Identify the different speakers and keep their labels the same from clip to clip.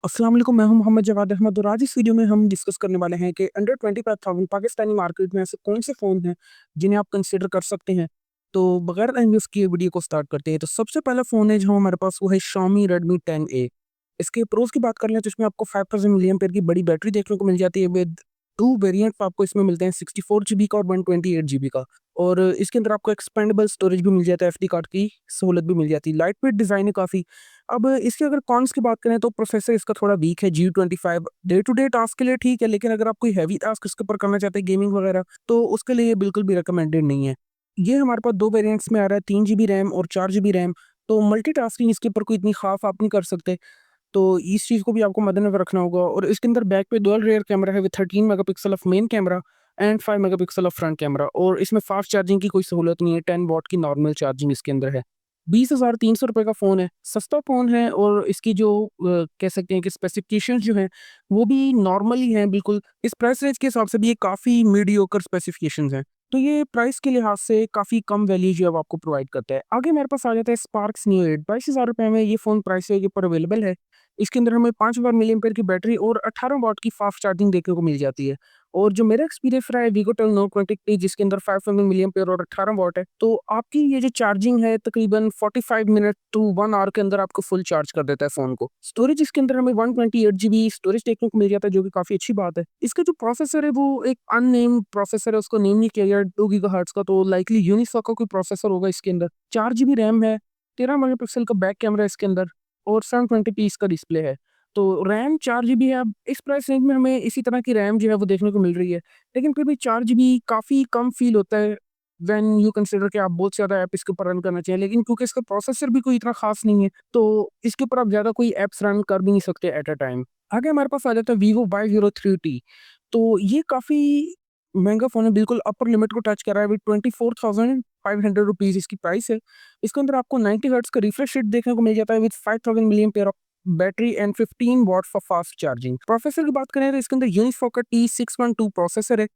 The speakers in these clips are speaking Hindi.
Speaker 1: अस्सलाम वालेकुम, मैं हूं मोहम्मद जवाद अहमद और आज इस वीडियो में हम डिस्कस करने वाले हैं कि अंडर 25,000 पाकिस्तानी मार्केट में ऐसे कौन से फ़ोन हैं जिन्हें आप कंसिडर कर सकते हैं। तो बगैर टाइम वेस्ट किए वीडियो को स्टार्ट करते हैं। तो सबसे पहला फ़ोन है जो हमारे पास वो है Xiaomi Redmi 10A। इसके प्रोज़ की बात कर लें तो इसमें आपको 5000 मिली एम्पेयर की बड़ी बैटरी देखने को मिल जाती है विद 2 वेरिएंट आपको इसमें मिलते हैं 64 जीबी का और 128 जीबी का। और इसके अंदर आपको एक्सपेंडेबल स्टोरेज भी मिल जाता है, एसडी कार्ड की सहूलत भी मिल जाती है। लाइट वेट डिज़ाइन है काफ़ी। अब इसके अगर कॉन्स की बात करें तो प्रोसेसर इसका थोड़ा वीक है G25। Day to day task के लिए ठीक है, लेकिन अगर आप कोई हैवी टास्क इसके ऊपर करना चाहते हैं गेमिंग वगैरह, तो उसके लिए ये बिल्कुल भी रिकमेंडेड नहीं है। ये हमारे पास 2 वेरिएंट्स में आ रहा है, 3 जीबी रैम और 4 जीबी रैम। तो मल्टीटास्किंग इसके ऊपर कोई इतनी ख़ास आप नहीं कर सकते। तो इस चीज़ को भी आपको मद्देनज़र रखना होगा। और इसके अंदर बैक पे डुअल रियर कैमरा है with 13 megapixel of main camera and 5 megapixel of front camera. और इसमें फास्ट चार्जिंग की कोई सहूलत नहीं है, 10 वॉट की नॉर्मल चार्जिंग इसके अंदर है। 20,300 रुपए का फ़ोन है, सस्ता फ़ोन है और इसकी जो कह सकते हैं कि स्पेसिफ़िकेशंस जो हैं, वो भी नॉर्मल ही हैं बिल्कुल। इस प्राइस रेंज के हिसाब से भी ये काफ़ी मीडियोकर स्पेसिफ़िकेशंस हैं। तो ये प्राइस के लिहाज से काफ़ी कम वैल्यू जो है वो आपको प्रोवाइड करता है। आगे मेरे पास आ जाता है स्पार्क्स Neo 8। 22,000 रुपए में ये फ़ोन प्राइस रेंज के ऊपर अवेलेबल है। इसके अंदर हमें 5000 मिली एम्पेयर की बैटरी और 18 वॉट की फास्ट चार्जिंग देखने को मिल जाती है। और जो मेरा एक्सपीरियंस रहा है वीगो टेल नोट 20 जिसके अंदर 5000 मिली एम्पेयर और 18 वॉट है, तो आपकी ये जो चार्जिंग है तकरीबन 45 मिनट टू 1 आवर के अंदर आपको फुल चार्ज कर देता है फ़ोन को। स्टोरेज इसके अंदर हमें 128 जीबी स्टोरेज देखने को मिल जाता है, जो कि काफ़ी अच्छी बात है। इसका जो प्रोसेसर है वो एक अननेम्ड प्रोसेसर है, उसको नेम नहीं किया गया 2 गीगाहर्ट्ज़ का, तो लाइकली यूनिसॉक का कोई प्रोसेसर होगा इसके अंदर। 4 जीबी रैम है, 13 मेगापिक्सल का बैक कैमरा है इसके अंदर और 720p इसका डिस्प्ले है। तो रैम 4 जीबी है। अब इस प्राइस रेंज में हमें इसी तरह की रैम जो है वो देखने को मिल रही है। लेकिन फिर भी 4 जीबी काफ़ी कम फ़ील होता है व्हेन यू कंसीडर कि आप बहुत ज़्यादा ऐप इसके ऊपर रन करना चाहिए। लेकिन क्योंकि इसका प्रोसेसर भी कोई इतना ख़ास नहीं है, तो इसके ऊपर आप ज़्यादा कोई ऐप्स रन कर भी नहीं सकते एट अ टाइम। आगे हमारे पास आ जाता है Vivo Y03T। तो ये काफ़ी महँगा फ़ोन है, बिल्कुल अपर लिमिट को टच कर रहा है विद 24,500 रुपीज़ इसकी प्राइस है। इसके अंदर आपको 90 हर्ट्ज़ का रिफ्रेश रेट देखने को मिल जाता है with 5000 milli ampere of battery and 15 watt for fast charging. Processor की बात करें तो इसके अंदर यूनिसॉक का T612 प्रोसेसर है,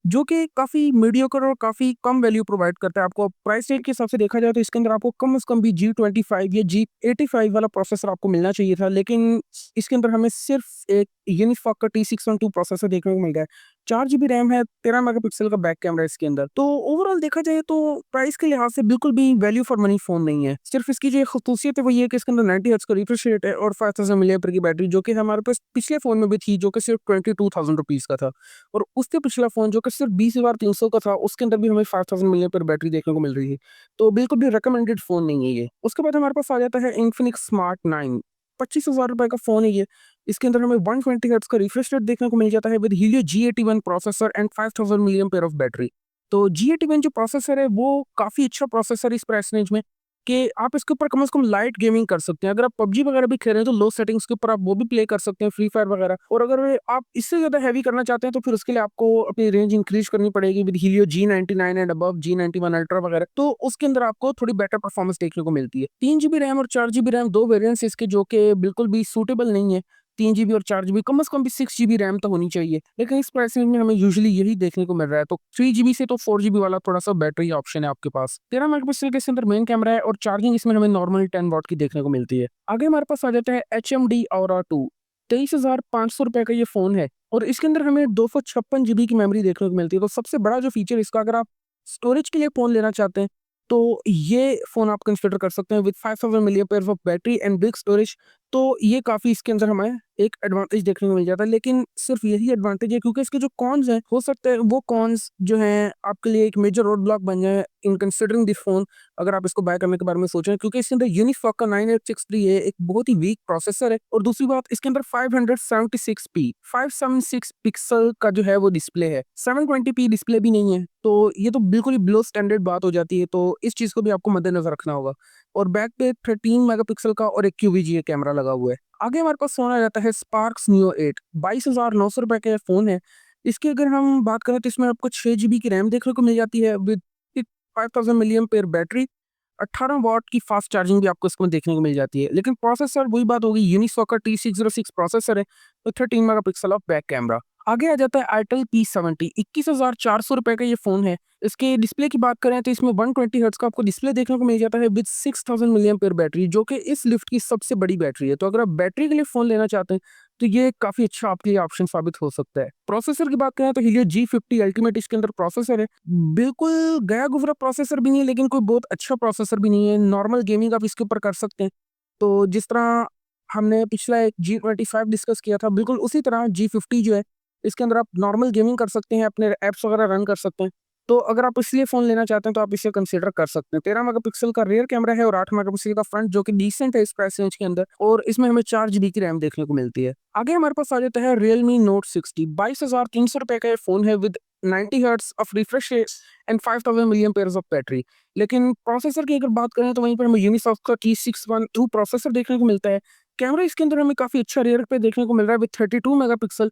Speaker 1: जो कि काफ़ी मीडियोकर और काफ़ी कम वैल्यू प्रोवाइड करता है आपको। प्राइस रेंज के हिसाब से देखा जाए तो इसके अंदर आपको कम से कम भी G25 या G85 वाला प्रोसेसर आपको मिलना चाहिए था, लेकिन इसके अंदर हमें सिर्फ एक यूनिसॉक का T612 प्रोसेसर देखने को मिल रहा है। 4 जीबी रैम है, 13 मेगापिक्सल का बैक कैमरा है इसके अंदर। तो ओवरऑल देखा जाए तो प्राइस के लिहाज से बिल्कुल भी वैल्यू फॉर मनी फ़ोन नहीं है। सिर्फ इसकी जो ख़ुसूसियत है वो ये है कि इसके अंदर 90 हर्ट्ज़ का रिफ्रेश रेट है और 5000 मिली एम्पेयर की बैटरी, जो कि हमारे पास पिछले फ़ोन में भी थी, जो कि सिर्फ 22,000 रुपीज़ का था। और उससे पिछला फ़ोन जो कि सिर्फ 20,300 का था, उसके अंदर भी हमें 5000 मिलियन पर बैटरी देखने को मिल रही है। तो बिल्कुल भी रिकमेंडेड फ़ोन नहीं है ये। उसके बाद हमारे पास आ जाता है इन्फिनिक्स स्मार्ट 9। 25,000 रुपए का फ़ोन है ये। इसके अंदर हमें 120 हर्ट्ज़ का रिफ्रेश रेट देखने को मिल जाता है with Helio G81 processor and 5000 million pair of battery. तो G81 जो प्रोसेसर है वो काफ़ी अच्छा प्रोसेसर है इस प्राइस रेंज में, कि आप इसके ऊपर कम से कम लाइट गेमिंग कर सकते हैं। अगर आप पबजी वगैरह भी खेल रहे हैं तो लो सेटिंग्स के ऊपर आप वो भी प्ले कर सकते हैं, फ्री फायर वगैरह। और अगर आप इससे ज़्यादा हैवी करना चाहते हैं तो फिर उसके लिए आपको अपनी रेंज इंक्रीज़ करनी पड़ेगी with Helio G99 and above, G91 ultra वगैरह। तो उसके अंदर आपको थोड़ी बेटर परफॉर्मेंस देखने को मिलती है। 3 जीबी रैम और 4 जीबी रैम 2 वेरिएंट्स इसके, जो कि बिल्कुल भी सूटेबल नहीं है। 3 जीबी और 4 जीबी, कम से कम भी 6 जीबी रैम तो होनी चाहिए। लेकिन इस प्राइस रेंज में हमें यूजुअली यही देखने को मिल रहा है। तो 3 जीबी से तो 4 जीबी वाला थोड़ा-सा बेटर ही ऑप्शन है आपके पास। 13 मेगापिक्सल के इसके अंदर मेन कैमरा है और चार्जिंग इसमें हमें नॉर्मल 10 वॉट की देखने को मिलती है। आगे हमारे पास आ जाता है HMD Aura 2। 23,500 रुपए का ये फ़ोन है और इसके अंदर हमें 256 जीबी की मेमोरी देखने को मिलती है। तो सबसे बड़ा जो फीचर इसका, अगर आप स्टोरेज के लिए फ़ोन लेना चाहते हैं, तो ये फ़ोन आप कंसिडर कर सकते हैं with 5000 milliampere of battery and big storage. तो ये काफ़ी इसके अंदर हमें एक एडवांटेज देखने को मिल जाता है। लेकिन सिर्फ यही एडवांटेज है, क्योंकि इसके जो कॉन्स हैं, हो सकता है वो कॉन्स जो हैं आपके लिए एक मेजर रोड ब्लॉक बन जाए इन कंसिडरिंग दिस फ़ोन, अगर आप इसको बाय करने के बारे में सोचें। क्योंकि इसके अंदर यूनिसॉक का 9863 है, एक बहुत ही वीक प्रोसेसर है। और दूसरी बात, इसके अंदर 576 पिक्सल का जो है वो डिस्प्ले है, 720p डिस्प्ले भी नहीं है। तो ये तो बिल्कुल ही बिलो स्टैंडर्ड बात हो जाती है, तो इस चीज़ को भी आपको मद्देनज़र रखना होगा। और बैक पे 13 मेगापिक्सल का और एक QVGA कैमरा लगा हुआ है। आगे हमारे पास फ़ोन आ जाता है स्पार्क्स Neo 8। 22,900 रुपए का ये फ़ोन है। इसकी अगर हम बात करें तो इसमें आपको 6 जीबी की रैम देखने को मिल जाती है विद 5000 मिलिएम्पेयर बैटरी। 18 वॉट की फास्ट चार्जिंग भी आपको इसमें देखने को मिल जाती है। लेकिन प्रोसेसर वही बात होगी, यूनिसॉक का T606 प्रोसेसर है, तो 13 मेगापिक्सल ऑफ बैक कैमरा। आगे आ जाता है आईटेल P70। 21,400 रुपए का ये फ़ोन है। इसके डिस्प्ले की बात करें तो इसमें 120 हर्ट्ज़ का आपको डिस्प्ले देखने को मिल जाता है विद 6000 मिलिएम्पेयर बैटरी, जो कि इस लिफ्ट की सबसे बड़ी बैटरी है। तो अगर आप बैटरी के लिए फ़ोन लेना चाहते हैं तो ये काफ़ी अच्छा आपके लिए ऑप्शन साबित हो सकता है। प्रोसेसर की बात करें तो Helio G50 अल्टीमेट इसके अंदर प्रोसेसर है। बिल्कुल गया-गुज़रा प्रोसेसर भी नहीं है, लेकिन कोई बहुत अच्छा प्रोसेसर भी नहीं है। नॉर्मल गेमिंग आप इसके ऊपर कर सकते हैं। तो जिस तरह हमने पिछला एक G25 डिस्कस किया था, बिल्कुल उसी तरह G50 जो है, इसके अंदर आप नॉर्मल गेमिंग कर सकते हैं, अपने ऐप्स वगैरह रन कर सकते हैं। तो अगर आप इसलिए फ़ोन लेना चाहते हैं तो आप इसे कंसीडर कर सकते हैं। 13 मेगापिक्सल का रियर कैमरा है और 8 मेगापिक्सल का फ्रंट, जो कि डिसेंट है इस प्राइस रेंज के अंदर, और इसमें हमें 4 जीबी की रैम देखने को मिलती है। आगे हमारे पास आ जाता है Realme Note 60। 22,300 रुपए का ये फ़ोन है with 90 hertz of refresh rate and 5000 milliampere of battery. लेकिन प्रोसेसर की अगर बात करें तो वहीं पर हमें यूनिसॉक का T612 प्रोसेसर देखने को मिलता है। कैमरा इसके अंदर हमें काफ़ी अच्छा रियर पे देखने को मिल रहा है विद 32 मेगापिक्सल,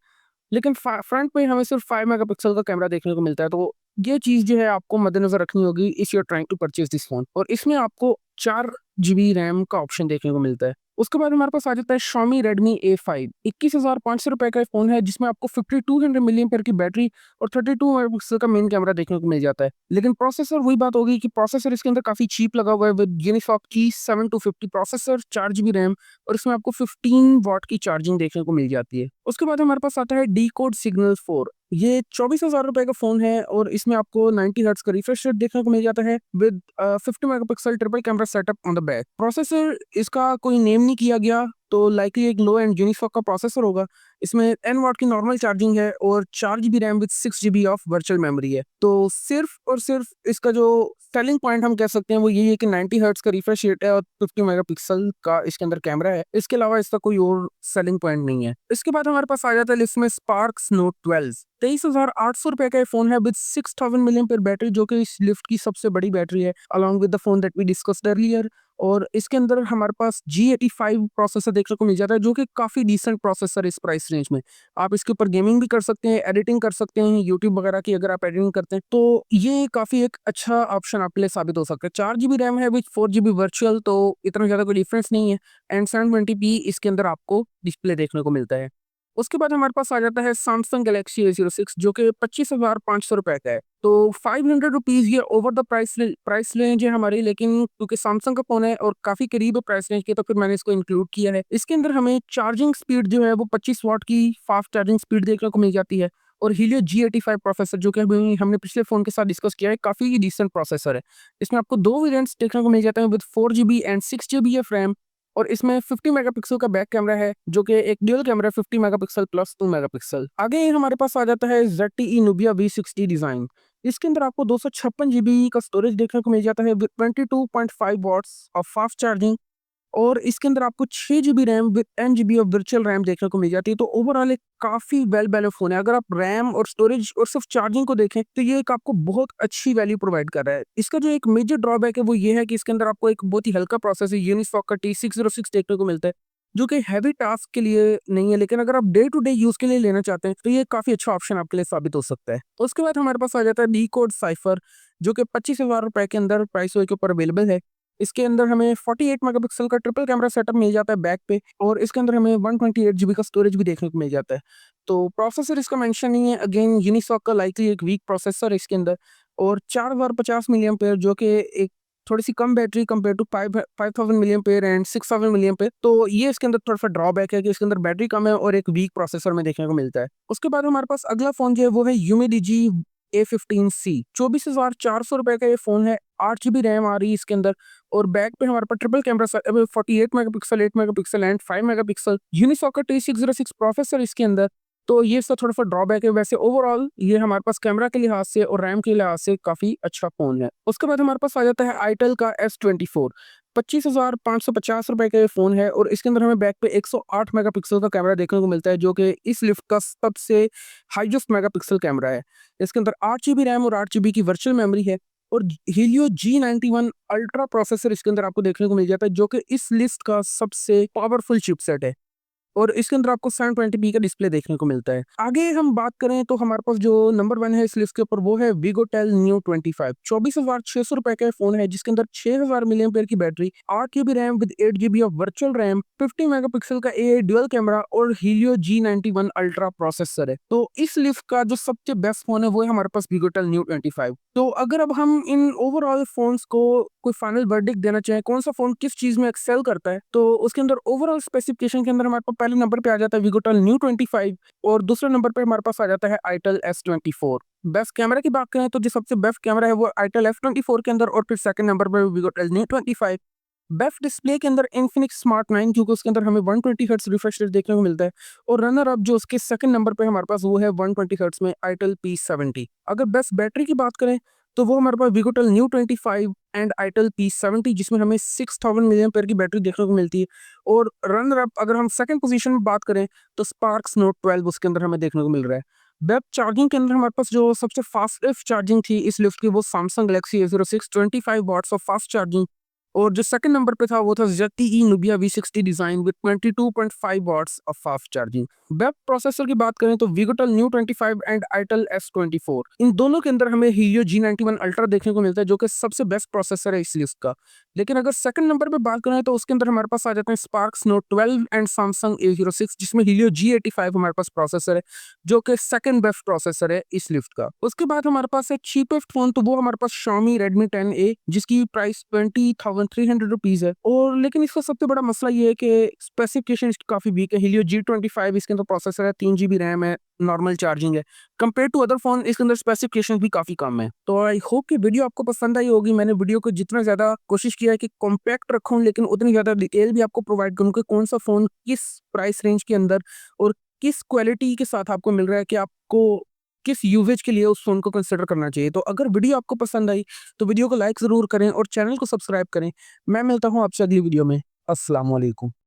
Speaker 1: लेकिन फ्रंट पे हमें सिर्फ 5 मेगापिक्सल का कैमरा देखने को मिलता है। तो ये चीज़ जो है आपको मद्देनज़र रखनी होगी if you are trying to purchase this phone, और इसमें आपको 4 जीबी रैम का ऑप्शन देखने को मिलता है। उसके बाद हमारे पास आ जाता है Xiaomi Redmi A5। 21,500 रुपए का फ़ोन है जिसमें आपको 5200 मिलिएम्पेयर की बैटरी और 32 मेगापिक्सल का मेन कैमरा देखने को मिल जाता है। लेकिन प्रोसेसर वही बात होगी कि प्रोसेसर इसके अंदर काफ़ी चीप लगा हुआ है विद यूनिसॉक की 7250 प्रोसेसर, 4 जीबी रैम, और इसमें आपको 15 वॉट की चार्जिंग देखने को मिल जाती है। उसके बाद हमारे पास आता है डीकोड सिग्नल 4। ये 24,000 रुपए का फ़ोन है और इसमें आपको 90 हर्ट्ज़ का रिफ्रेश रेट देखने को मिल जाता है with 50 megapixel triple camera setup on the back. Processor इसका कोई नेम नहीं किया गया, तो लाइकली एक लो एंड यूनिसॉक का प्रोसेसर होगा। इसमें 10 वॉट की नॉर्मल चार्जिंग है और 4 GB RAM with 6 GB of virtual memory है। तो सिर्फ और सिर्फ इसका जो सेलिंग पॉइंट हम कह सकते हैं वो यही है कि 90 हर्ट्ज़ का रिफ्रेश रेट है और 50 मेगापिक्सल का इसके अंदर कैमरा है। इसके अलावा इसका कोई और सेलिंग पॉइंट नहीं है। इसके बाद हमारे पास आ जाता है लिस्ट में स्पार्क्स नोट 12। 23,800 रुपए का ये फ़ोन है विद 6000 मिलिएम्पेयर बैटरी, जो कि इस लिफ्ट की सबसे बड़ी बैटरी है along with the phone that we discussed earlier. और इसके अंदर हमारे पास G85 प्रोसेसर देखने को मिल जाता है, जो कि काफ़ी डिसेंट प्रोसेसर है इस प्राइस रेंज में। आप इसके ऊपर गेमिंग भी कर सकते हैं, एडिटिंग कर सकते हैं, यूट्यूब वगैरह की अगर आप एडिटिंग करते हैं तो ये काफ़ी एक अच्छा ऑप्शन आपके लिए साबित हो सकता है। 4 जीबी रैम है विद 4 जीबी वर्चुअल, तो इतना ज़्यादा कोई डिफरेंस नहीं है, एंड 720p इसके अंदर आपको डिस्प्ले देखने को मिलता है। उसके बाद हमारे पास आ जाता है सैमसंग गैलेक्सी A06, जो कि 25,500 रुपए का है। तो 500 रुपीज़ ये ओवर द प्राइस रेंज है हमारी, लेकिन क्योंकि सैमसंग का फ़ोन है और काफ़ी करीब है प्राइस रेंज के, तो फिर मैंने इसको इंक्लूड किया है। इसके अंदर हमें चार्जिंग स्पीड जो है वो 25 वाट की फास्ट चार्जिंग स्पीड देखने को मिल जाती है, और Helio G85 प्रोसेसर, जो कि अभी हमने पिछले फ़ोन के साथ डिस्कस किया है, काफ़ी डिसेंट प्रोसेसर है। इसमें आपको 2 वेरिएंट्स देखने को मिल जाते हैं with 4 GB and 6 GB of RAM, और इसमें 50 मेगापिक्सल का बैक कैमरा है, जो कि एक ड्यूल कैमरा है, 50 मेगापिक्सल प्लस 2 मेगापिक्सल। आगे हमारे पास आ जाता है ZTE Nubia V60 डिज़ाइन। इसके अंदर आपको 256 जीबी का स्टोरेज देखने को मिल जाता है with 22.5 watts of fast charging, और इसके अंदर आपको 6 GB RAM with 10 GB of virtual RAM देखने को मिल जाती है। तो ओवरऑल एक काफ़ी वेल बैलेंस्ड फ़ोन है। अगर आप रैम और स्टोरेज और सिर्फ चार्जिंग को देखें तो ये एक आपको बहुत अच्छी वैल्यू प्रोवाइड कर रहा है। इसका जो एक मेजर ड्रॉबैक है वो ये है कि इसके अंदर आपको एक बहुत ही हल्का प्रोसेसर यूनिसॉक का T606 देखने को मिलता है, जो कि हैवी टास्क के लिए नहीं है, लेकिन अगर आप डे टू डे यूज़ के लिए लेना चाहते हैं तो ये काफ़ी अच्छा ऑप्शन आपके लिए साबित हो सकता है। उसके बाद हमारे पास आ जाता है डीकोड साइफर, जो कि 25,000 रुपए के अंदर प्राइस के ऊपर अवेलेबल है। इसके अंदर हमें 48 मेगापिक्सल का ट्रिपल कैमरा सेटअप मिल जाता है बैक पे, और इसके अंदर हमें 128 जीबी का स्टोरेज भी देखने को मिल जाता है। तो प्रोसेसर इसका मेंशन नहीं है, अगेन यूनिसॉक का लाइकली एक वीक प्रोसेसर है इसके अंदर, और 4050 मिलियम्पेयर, जो कि एक थोड़ी-सी कम बैटरी कंपेयर टू 5000 मिलियम्पेयर एंड 6000 मिलियम्पेयर। तो ये इसके अंदर थोड़ा-सा ड्रॉबैक है कि इसके अंदर बैटरी कम है और एक वीक प्रोसेसर में देखने को मिलता है। उसके बाद हमारे पास अगला फ़ोन जो है वो है Humidigi A15C। 24,400 रुपए का ये फ़ोन है, 8 जीबी रैम आ रही है इसके अंदर, और बैक पे हमारे पास triple camera 48 megapixel, 8 megapixel and 5 megapixel, Unisoc का T606 प्रोसेसर इसके अंदर। तो ये इसका थोड़ा-सा ड्रॉबैक है। वैसे ओवरऑल ये हमारे पास कैमरा के लिहाज से और रैम के लिहाज से काफ़ी अच्छा फ़ोन है। उसके बाद हमारे पास आ जाता है आईटेल का S24। 25,550 रुपए का ये फ़ोन है, और इसके अंदर हमें बैक पे 108 मेगापिक्सल का कैमरा देखने को मिलता है, जो कि इस लिफ्ट का सबसे हाईएस्ट मेगापिक्सल कैमरा है। इसके अंदर 8 जीबी रैम और 8 जीबी की वर्चुअल मेमोरी है, और Helio G91 अल्ट्रा प्रोसेसर इसके अंदर आपको देखने को मिल जाता है, जो कि इस लिस्ट का सबसे पावरफुल चिपसेट है। और इसके अंदर आपको 720p का डिस्प्ले देखने को मिलता है। आगे हम बात करें तो हमारे पास जो नंबर 1 है इस लिस्ट के ऊपर वो है Vigotel Neo 25। 24,600 रुपए का फोन है जिसके अंदर 6000 मिलियन एम्पीयर की battery, 8 GB RAM with 8 GB of virtual RAM, 50 megapixel का AI डुअल कैमरा और Helio G91 अल्ट्रा प्रोसेसर है। तो इस लिस्ट का जो सबसे बेस्ट फोन है वो है हमारे पास Vigotel Neo 25। तो अगर अब हम इन ओवरऑल फोन्स को कोई फाइनल वर्डिक्ट देना चाहे कौन सा फोन किस चीज में एक्सेल करता है, तो उसके अंदर ओवरऑल स्पेसिफिकेशन के अंदर हमारे पास पहले नंबर पे आ जाता है Vigotel Neo 25 और दूसरे नंबर पे हमारे पास आ जाता है Itel S24। बेस्ट कैमरा की बात करें तो जो सबसे बेस्ट कैमरा है वो Itel F24 के अंदर और फिर सेकंड नंबर पर Vigotel Neo 25। बेस्ट डिस्प्ले के अंदर Infinix Smart 9 क्योंकि उसके अंदर हमें 120 हर्ट्ज रिफ्रेश रेट देखने को मिलता है और रनर अप जो उसके सेकंड नंबर पे हमारे पास वो है 120 हर्ट्ज में Itel P70। अगर बेस्ट बैटरी की बात करें तो वो हमारे पास Vigotel Neo 25 and Itel P70 जिसमें हमें 6000 मिलियन एम्पीयर की बैटरी देखने को मिलती है। और रनर अप अगर हम सेकंड पोजीशन में बात करें तो Spark Note 12 उसके अंदर हमें देखने को मिल रहा है। वेब चार्जिंग के अंदर हमारे पास जो सबसे फास्टेस्ट चार्जिंग थी इस लिस्ट की वो Samsung Galaxy A06 25 watts of fast charging और जो सेकंड नंबर पे था वो था ZTE Nubia V60 design with 22.5 watts of fast charging. वेब प्रोसेसर की बात करें तो Vigotel Neo 25 and Itel S24 इन दोनों के अंदर हमें Helio G91 अल्ट्रा देखने को मिलता है जो कि सबसे बेस्ट प्रोसेसर है इस लिस्ट का। लेकिन अगर सेकंड नंबर पे बात करें तो उसके अंदर हमारे पास आ जाते हैं Spark Note 12 and Samsung A06 जिसमें Helio G85 हमारे पास प्रोसेसर है जो कि सेकंड बेस्ट प्रोसेसर है इस लिस्ट का। उसके बाद हमारे पास है चीपेस्ट फोन तो वो हमारे पास Xiaomi Redmi 10A जिसकी प्राइस 20,300 रुपीज है। और लेकिन इसका सबसे बड़ा मसला ये है कि स्पेसिफिकेशन इसकी काफी वीक है। Helio G25 इसके अंदर प्रोसेसर है, 3 GB रैम है, नॉर्मल चार्जिंग है। कंपेयर टू अदर फोन इसके अंदर स्पेसिफिकेशन भी काफी कम है। तो आई होप कि वीडियो आपको पसंद आई होगी। मैंने वीडियो को जितना ज्यादा कोशिश किया है कि कॉम्पैक्ट रखूं लेकिन उतनी ज्यादा डिटेल भी आपको प्रोवाइड करूं कि कौन सा फोन किस प्राइस रेंज के अंदर और किस क्वालिटी के साथ आपको मिल रहा है कि आपको किस यूजेज के लिए उस फोन को कंसिडर करना चाहिए। तो अगर वीडियो आपको पसंद आई तो वीडियो को लाइक जरूर करें और चैनल को सब्सक्राइब करें। मैं मिलता हूं आपसे अगली वीडियो में। अस्सलाम वालेकुम।